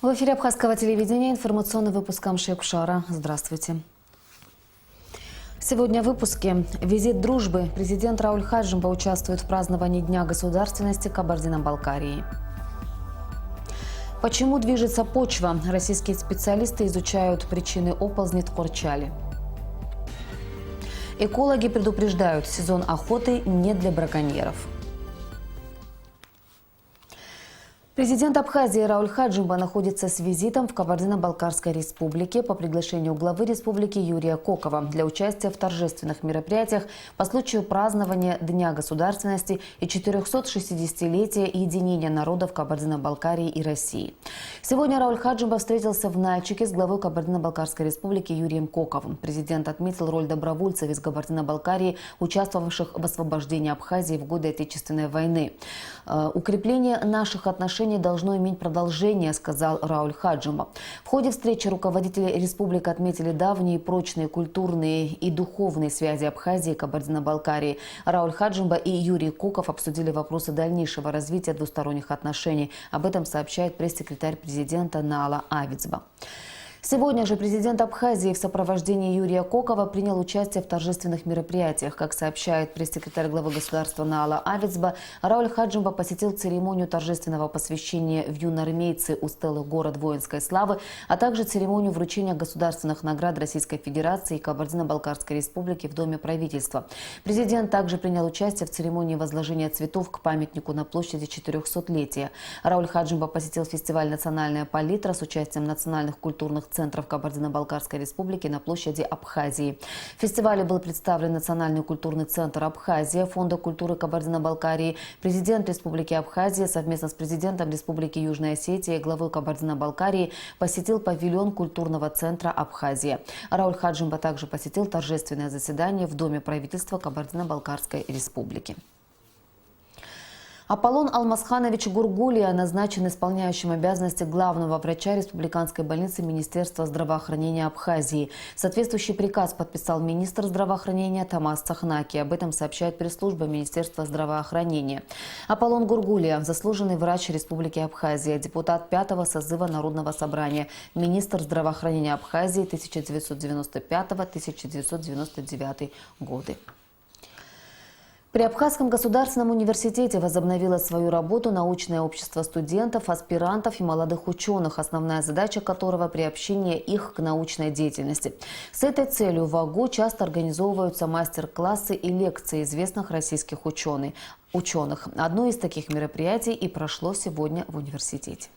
В эфире Абхазского телевидения информационный выпуск Амши-Кушара. Здравствуйте. Сегодня в выпуске «Визит дружбы». Президент Рауль Хаджимба участвует в праздновании Дня государственности Кабардино-Балкарии. Почему движется почва? Российские специалисты изучают причины оползней в Корчали. Экологи предупреждают, сезон охоты не для браконьеров. Президент Абхазии Рауль Хаджимба находится с визитом в Кабардино-Балкарской республике по приглашению главы республики Юрия Кокова для участия в торжественных мероприятиях по случаю празднования Дня государственности и 460-летия единения народов Кабардино-Балкарии и России. Сегодня Рауль Хаджимба встретился в Нальчике с главой Кабардино-Балкарской республики Юрием Коковым. Президент отметил роль добровольцев из Кабардино-Балкарии, участвовавших в освобождении Абхазии в годы Отечественной войны. Укрепление наших отношений должно иметь продолжение, сказал Рауль Хаджимба. В ходе встречи руководители республик отметили давние прочные культурные и духовные связи Абхазии и Кабардино-Балкарии. Рауль Хаджимба и Юрий Коков обсудили вопросы дальнейшего развития двусторонних отношений. Об этом сообщает пресс-секретарь президента Наала Авицба. Сегодня же президент Абхазии в сопровождении Юрия Кокова принял участие в торжественных мероприятиях. Как сообщает пресс-секретарь главы государства Наала Авицба, Рауль Хаджимба посетил церемонию торжественного посвящения в юноармейцы у стелы «Город воинской славы», а также церемонию вручения государственных наград Российской Федерации и Кабардино-Балкарской республики в Доме правительства. Президент также принял участие в церемонии возложения цветов к памятнику на площади 400-летия. Рауль Хаджимба посетил фестиваль «Национальная палитра» с участием национальных культурных центров Кабардино-Балкарской республики на площади Абхазии. В фестивале был представлен Национальный культурный центр Абхазия, Фонда культуры Кабардино-Балкарии, президент Республики Абхазия совместно с президентом Республики Южная Осетия и главой Кабардино-Балкарии посетил павильон культурного центра Абхазия. Рауль Хаджимба также посетил торжественное заседание в Доме правительства Кабардино-Балкарской республики. Аполлон Алмазханович Гургулия назначен исполняющим обязанности главного врача Республиканской больницы Министерства здравоохранения Абхазии. Соответствующий приказ подписал министр здравоохранения Тамас Цахнаки. Об этом сообщает пресс-служба Министерства здравоохранения. Аполлон Гургулия – заслуженный врач Республики Абхазия, депутат 5-го созыва Народного собрания, министр здравоохранения Абхазии 1995-1999 годы. При Абхазском государственном университете возобновило свою работу научное общество студентов, аспирантов и молодых ученых, основная задача которого – приобщение их к научной деятельности. С этой целью в АГУ часто организовываются мастер-классы и лекции известных российских ученых. Одно из таких мероприятий и прошло сегодня в университете.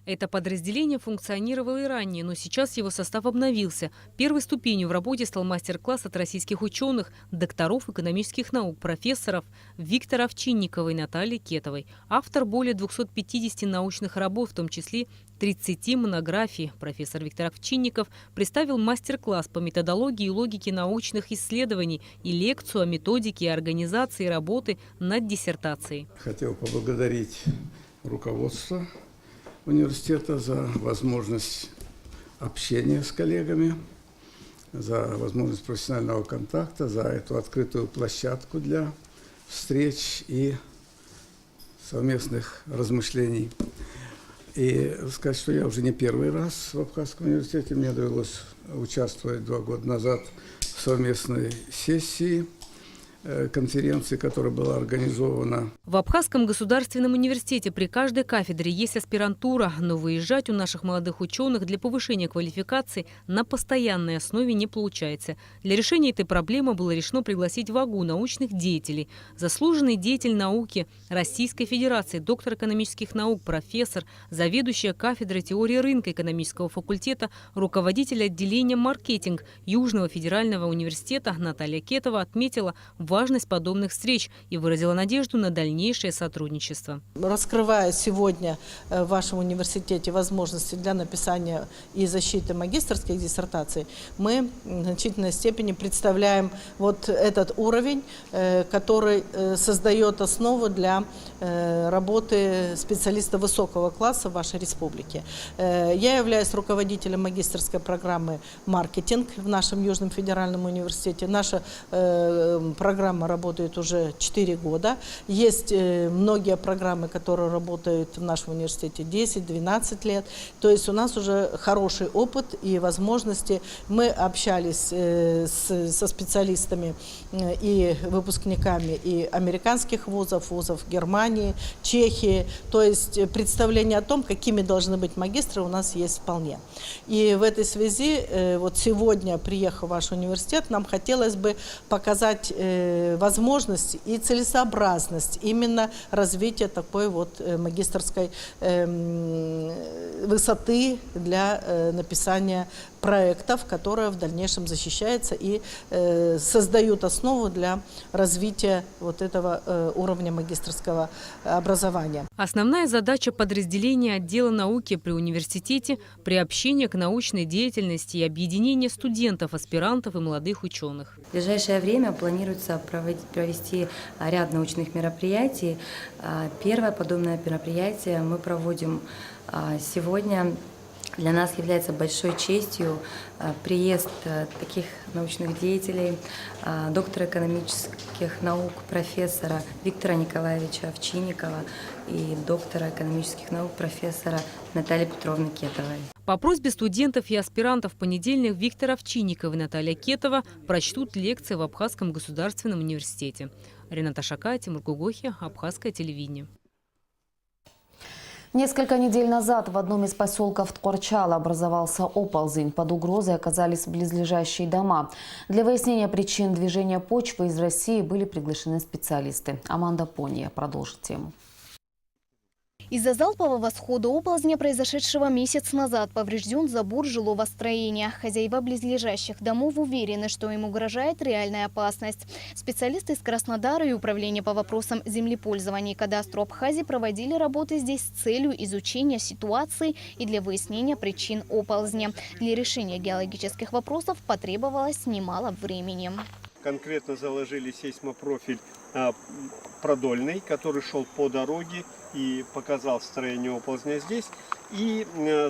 Это подразделение функционировало и ранее, но сейчас его состав обновился. Первой ступенью в работе стал мастер-класс от российских ученых, докторов экономических наук, профессоров Виктора Овчинникова и Натальи Кетовой. Автор более 250 научных работ, в том числе 30 монографий. Профессор Виктор Овчинников представил мастер-класс по методологии и логике научных исследований и лекцию о методике и организации работы над диссертацией. Хотел поблагодарить руководство университета за возможность общения с коллегами, за возможность профессионального контакта, за эту открытую площадку для встреч и совместных размышлений. И сказать, что я уже не первый раз в Абхазском университете. Мне довелось участвовать 2 года назад в совместной сессии конференции, которая была организована. В Абхазском государственном университете при каждой кафедре есть аспирантура, но выезжать у наших молодых ученых для повышения квалификации на постоянной основе не получается. Для решения этой проблемы было решено пригласить в АГУ научных деятелей. Заслуженный деятель науки Российской Федерации, доктор экономических наук, профессор, заведующая кафедрой теории рынка экономического факультета, руководитель отделения маркетинг Южного федерального университета Наталья Кетова отметила важность подобных встреч и выразила надежду на дальнейшее сотрудничество. Раскрывая сегодня в вашем университете возможности для написания и защиты магистерских диссертаций, мы в значительной степени представляем вот этот уровень, который создает основу для работы специалиста высокого класса в вашей республике. Я являюсь руководителем магистерской программы «Маркетинг» в нашем Южном федеральном университете. Наша программа программа работает уже 4 года. Есть многие программы, которые работают в нашем университете 10-12 лет. То есть у нас уже хороший опыт и возможности. Мы общались со специалистами и выпускниками и американских вузов, вузов Германии, Чехии. То есть представление о том, какими должны быть магистры, у нас есть вполне. И в этой связи вот сегодня, приехав в ваш университет, нам хотелось бы показать возможность и целесообразность именно развития такой вот магистерской высоты для написания проектов, которые в дальнейшем защищаются и создают основу для развития вот этого уровня магистерского образования. Основная задача подразделения отдела науки при университете – приобщение к научной деятельности и объединение студентов, аспирантов и молодых ученых. В ближайшее время планируется провести ряд научных мероприятий. Первое подобное мероприятие мы проводим сегодня. Для нас является большой честью приезд таких научных деятелей, доктора экономических наук, профессора Виктора Николаевича Овчинникова и доктора экономических наук, профессора Натальи Петровны Кетовой. По просьбе студентов и аспирантов в понедельник Виктор Овчинников и Наталья Кетова прочтут лекции в Абхазском государственном университете. Рената Шака, Тимур Гугохи, Абхазское телевидение. Несколько недель назад в одном из поселков Ткорчала образовался оползень. Под угрозой оказались близлежащие дома. Для выяснения причин движения почвы из России были приглашены специалисты. Аманда Пония продолжит тему. Из-за залпового схода оползня, произошедшего месяц назад, поврежден забор жилого строения. Хозяева близлежащих домов уверены, что им угрожает реальная опасность. Специалисты из Краснодара и Управления по вопросам землепользования и кадастру Абхазии проводили работы здесь с целью изучения ситуации и для выяснения причин оползня. Для решения геологических вопросов потребовалось немало времени. Конкретно заложили сейсмопрофиль продольный, который шел по дороге и показал строение оползня здесь. И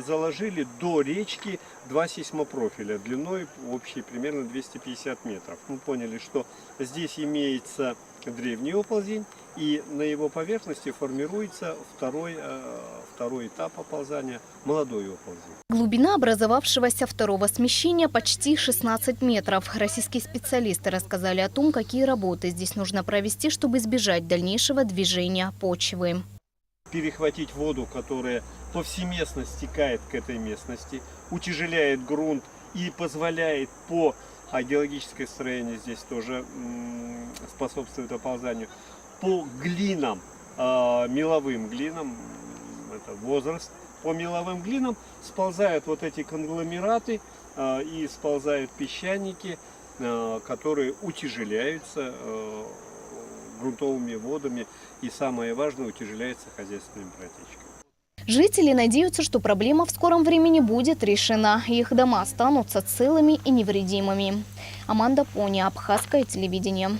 заложили до речки 2 сейсмопрофиля длиной общей примерно 250 метров. Мы поняли, что здесь имеется древний оползень, и на его поверхности формируется второй этап оползания, молодой оползень. Глубина образовавшегося второго смещения почти 16 метров. Российские специалисты рассказали о том, какие работы здесь нужно провести, чтобы избежать дальнейшего движения почвы. Перехватить воду, которая повсеместно стекает к этой местности, утяжеляет грунт и позволяет а геологическое строение здесь тоже способствует оползанию, по глинам, меловым глинам, это возраст, по меловым глинам сползают вот эти конгломераты и сползают песчаники, которые утяжеляются грунтовыми водами и, самое важное, утяжеляется хозяйственными протечками. Жители надеются, что проблема в скором времени будет решена. Их дома останутся целыми и невредимыми. Аманда Пони, Абхазское телевидение.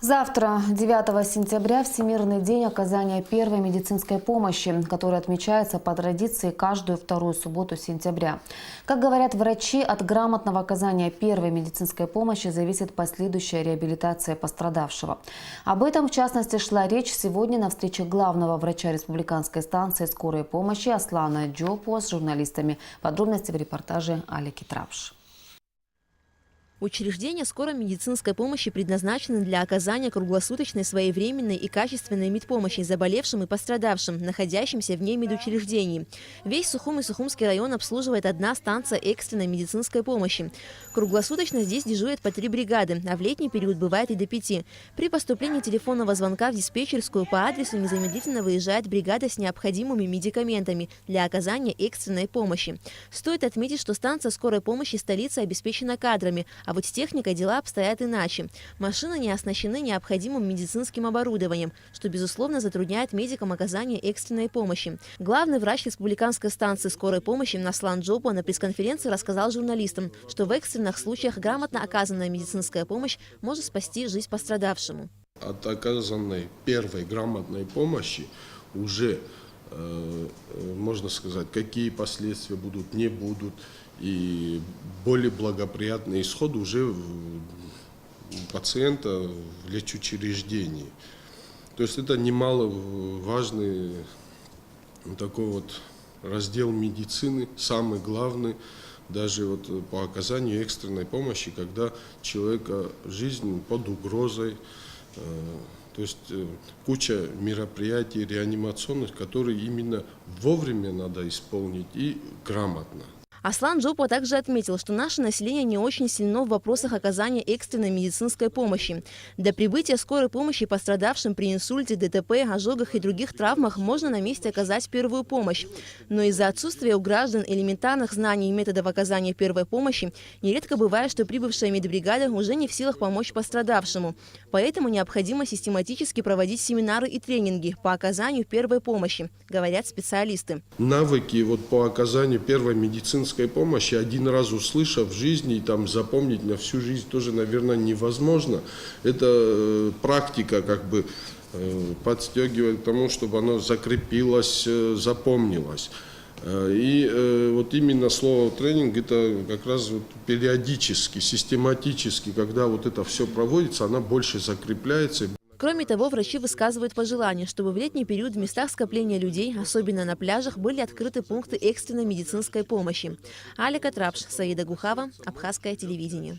Завтра, 9 сентября, Всемирный день оказания первой медицинской помощи, который отмечается по традиции каждую вторую субботу сентября. Как говорят врачи, от грамотного оказания первой медицинской помощи зависит последующая реабилитация пострадавшего. Об этом, в частности, шла речь сегодня на встрече главного врача республиканской станции скорой помощи Аслана Джопо с журналистами. Подробности в репортаже Алеки Трапш. Учреждения скорой медицинской помощи предназначены для оказания круглосуточной, своевременной и качественной медпомощи заболевшим и пострадавшим, находящимся вне медучреждений. Весь Сухум и Сухумский район обслуживает одна станция экстренной медицинской помощи. Круглосуточно здесь дежурят по 3 бригады, а в летний период бывает и до 5. При поступлении телефонного звонка в диспетчерскую по адресу незамедлительно выезжает бригада с необходимыми медикаментами для оказания экстренной помощи. Стоит отметить, что станция скорой помощи столицы обеспечена кадрами, а вот с техникой дела обстоят иначе. Машины не оснащены необходимым медицинским оборудованием, что, безусловно, затрудняет медикам оказание экстренной помощи. Главный врач республиканской станции скорой помощи Аслан Джопо на пресс-конференции рассказал журналистам, что в экстренных случаях грамотно оказанная медицинская помощь может спасти жизнь пострадавшему. От оказанной первой грамотной помощи уже можно сказать, какие последствия будут, не будут. и более благоприятный исход уже у пациента в лечучреждении. То есть это немаловажный такой вот раздел медицины, самый главный, даже вот по оказанию экстренной помощи, когда человека жизнь под угрозой. То есть куча мероприятий реанимационных, которые именно вовремя надо исполнить и грамотно. Аслан Джопо также отметил, что наше население не очень сильно в вопросах оказания экстренной медицинской помощи. До прибытия скорой помощи пострадавшим при инсульте, ДТП, ожогах и других травмах можно на месте оказать первую помощь. Но из-за отсутствия у граждан элементарных знаний и методов оказания первой помощи, нередко бывает, что прибывшая медбригада уже не в силах помочь пострадавшему. Поэтому необходимо систематически проводить семинары и тренинги по оказанию первой помощи, говорят специалисты. Навыки вот по оказанию первой медицинской помощи, один раз услышав в жизни и там запомнить на всю жизнь тоже, наверное, невозможно. Это практика как бы подстегивает к тому, чтобы оно закрепилось, запомнилось. И вот именно слово тренинг, это как раз вот периодически, систематически, когда вот это все проводится, она больше закрепляется. Кроме того, врачи высказывают пожелание, чтобы в летний период в местах скопления людей, особенно на пляжах, были открыты пункты экстренной медицинской помощи. Алика Трапш, Саида Гухава, Абхазское телевидение.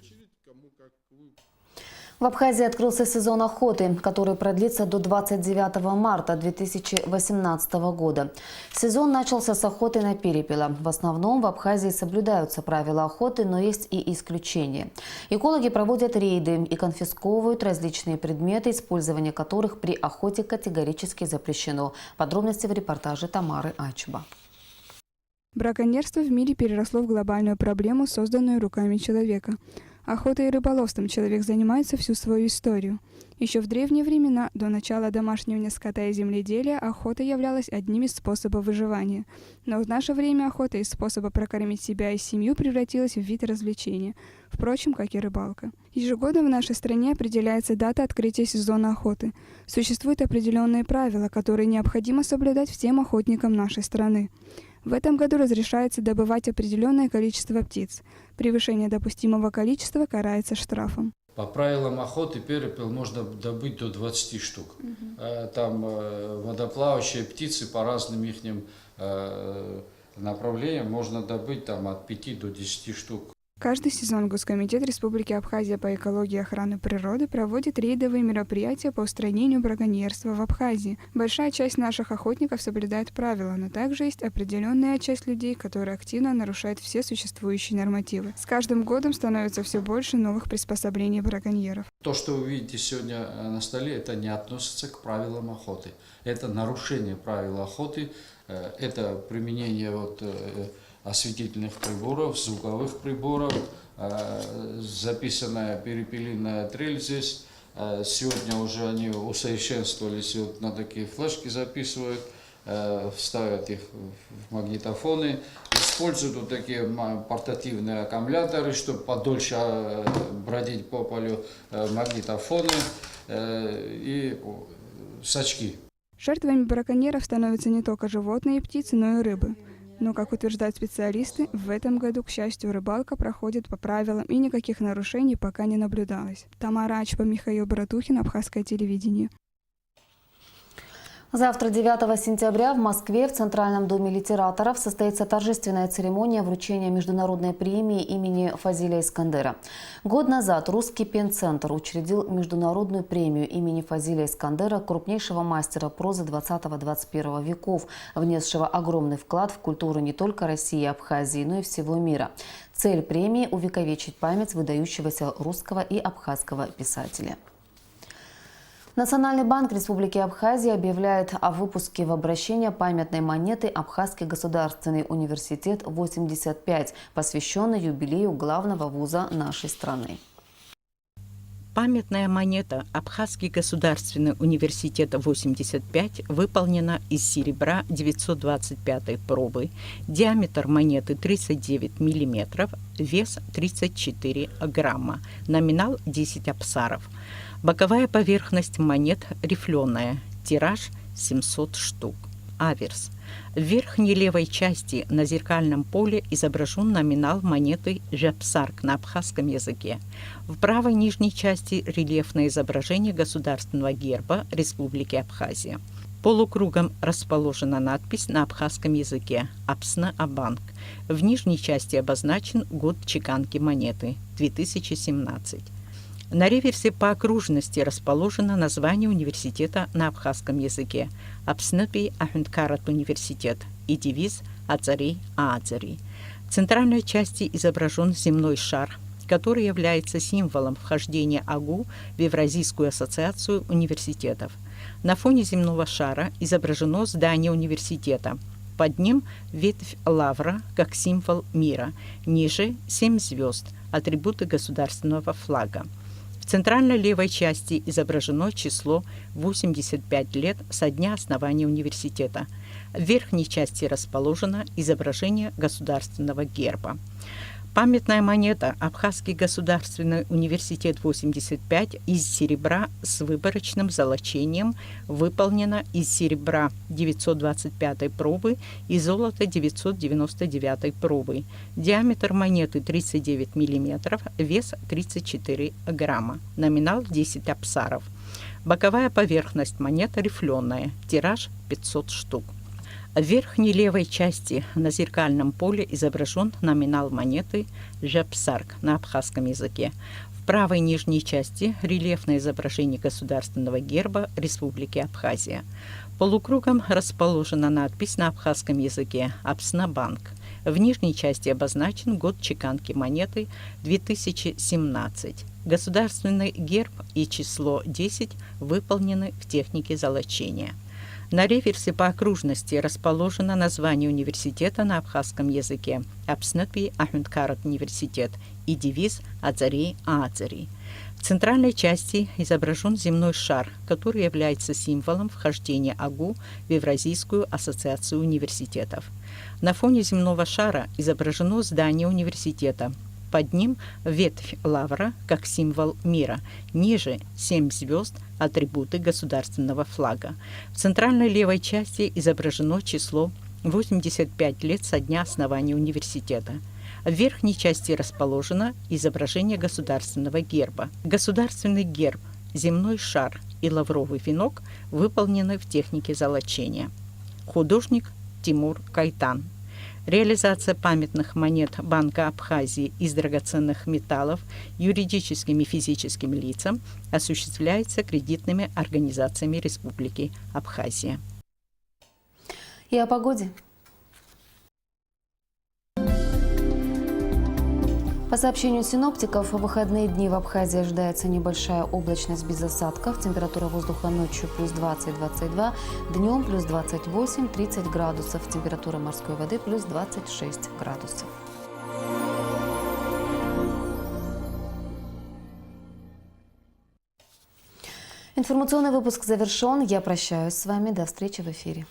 В Абхазии открылся сезон охоты, который продлится до 29 марта 2018 года. Сезон начался с охоты на перепела. В основном в Абхазии соблюдаются правила охоты, но есть и исключения. Экологи проводят рейды и конфисковывают различные предметы, использование которых при охоте категорически запрещено. Подробности в репортаже Тамары Ачба. Браконьерство в мире переросло в глобальную проблему, созданную руками человека. Охотой и рыболовством человек занимается всю свою историю. Еще в древние времена, до начала домашнего скота и земледелия, охота являлась одним из способов выживания. Но в наше время охота из способа прокормить себя и семью превратилась в вид развлечения, впрочем, как и рыбалка. Ежегодно в нашей стране определяется дата открытия сезона охоты. Существуют определенные правила, которые необходимо соблюдать всем охотникам нашей страны. В этом году разрешается добывать определенное количество птиц. Превышение допустимого количества карается штрафом. По правилам охоты перепел можно добыть до 20 штук. Там водоплавающие птицы по разным их направлениям можно добыть там, от 5 до 10 штук. Каждый сезон Госкомитет Республики Абхазия по экологии и охране природы проводит рейдовые мероприятия по устранению браконьерства в Абхазии. Большая часть наших охотников соблюдает правила, но также есть определенная часть людей, которые активно нарушают все существующие нормативы. С каждым годом становится все больше новых приспособлений браконьеров. То, что вы видите сегодня на столе, это не относится к правилам охоты. Это нарушение правил охоты, это применение осветительных приборов, звуковых приборов, записанная перепелиная трель здесь. Сегодня уже они усовершенствовались, вот на такие флешки записывают, вставят их в магнитофоны, используют вот такие портативные аккумуляторы, чтобы подольше бродить по полю, магнитофоны и сачки. Жертвами браконьеров становятся не только животные и птицы, но и рыбы. Но, как утверждают специалисты, в этом году, к счастью, рыбалка проходит по правилам и никаких нарушений пока не наблюдалось. Тамара Ачба, Михаил Братухин, Абхазское телевидение. Завтра, 9 сентября, в Москве в Центральном доме литераторов состоится торжественная церемония вручения международной премии имени Фазиля Искандера. Год назад Русский пенцентр учредил международную премию имени Фазиля Искандера, крупнейшего мастера прозы 20-21 веков, внесшего огромный вклад в культуру не только России и Абхазии, но и всего мира. Цель премии – увековечить память выдающегося русского и абхазского писателя. Национальный банк Республики Абхазия объявляет о выпуске в обращение памятной монеты «Абхазский государственный университет 85», посвященной юбилею главного вуза нашей страны. Памятная монета «Абхазский государственный университет 85» выполнена из серебра 925 пробы, диаметр монеты 39 мм, вес 34 грамма, номинал 10 апсаров. Боковая поверхность монет рифленая, тираж 700 штук. аверс. В верхней левой части на зеркальном поле изображен номинал монеты жапсарк на абхазском языке. В правой нижней части рельефное изображение государственного герба Республики Абхазия. Полукругом расположена надпись на абхазском языке «Апсна-Абанк». В нижней части обозначен год чеканки монеты – 2017. На реверсе по окружности расположено название университета на абхазском языке «Апснапи Ахунткарат университет» и девиз «Ацари Аацари». В центральной части изображен земной шар, который является символом вхождения АГУ в Евразийскую ассоциацию университетов. На фоне земного шара изображено здание университета. Под ним ветвь лавра как символ мира. Ниже 7 звезд, атрибуты государственного флага. В центральной левой части изображено число 85 лет со дня основания университета. В верхней части расположено изображение государственного герба. Памятная монета «Абхазский государственный университет 85» из серебра с выборочным золочением выполнена из серебра 925 пробы и золота 999 пробы. Диаметр монеты 39 мм, вес 34 грамма. Номинал 10 апсаров. Боковая поверхность монеты рифленая, тираж 500 штук. В верхней левой части на зеркальном поле изображен номинал монеты «Жапсарк» на абхазском языке. В правой нижней части рельефное изображение государственного герба Республики Абхазия. Полукругом расположена надпись на абхазском языке «Апсна-Банк». В нижней части обозначен год чеканки монеты 2017. Государственный герб и число 10 выполнены в технике золочения. На реверсе по окружности расположено название университета на абхазском языке «Апснапи Ахунткарат университет» и девиз «Ацари Аацари». В центральной части изображен земной шар, который является символом вхождения АГУ в Евразийскую ассоциацию университетов. На фоне земного шара изображено здание университета. Под ним ветвь лавра как символ мира. Ниже 7 звезд, атрибуты государственного флага. В центральной левой части изображено число 85 лет со дня основания университета. В верхней части расположено изображение государственного герба. Государственный герб, земной шар и лавровый венок выполнены в технике золочения. Художник Тимур Кайтан. Реализация памятных монет Банка Абхазии из драгоценных металлов юридическим и физическим лицам осуществляется кредитными организациями Республики Абхазия. И о погоде. По сообщению синоптиков, в выходные дни в Абхазии ожидается небольшая облачность без осадков. Температура воздуха ночью плюс 20-22, днем плюс 28-30 градусов. Температура морской воды плюс 26 градусов. Информационный выпуск завершен. Я прощаюсь с вами. До встречи в эфире.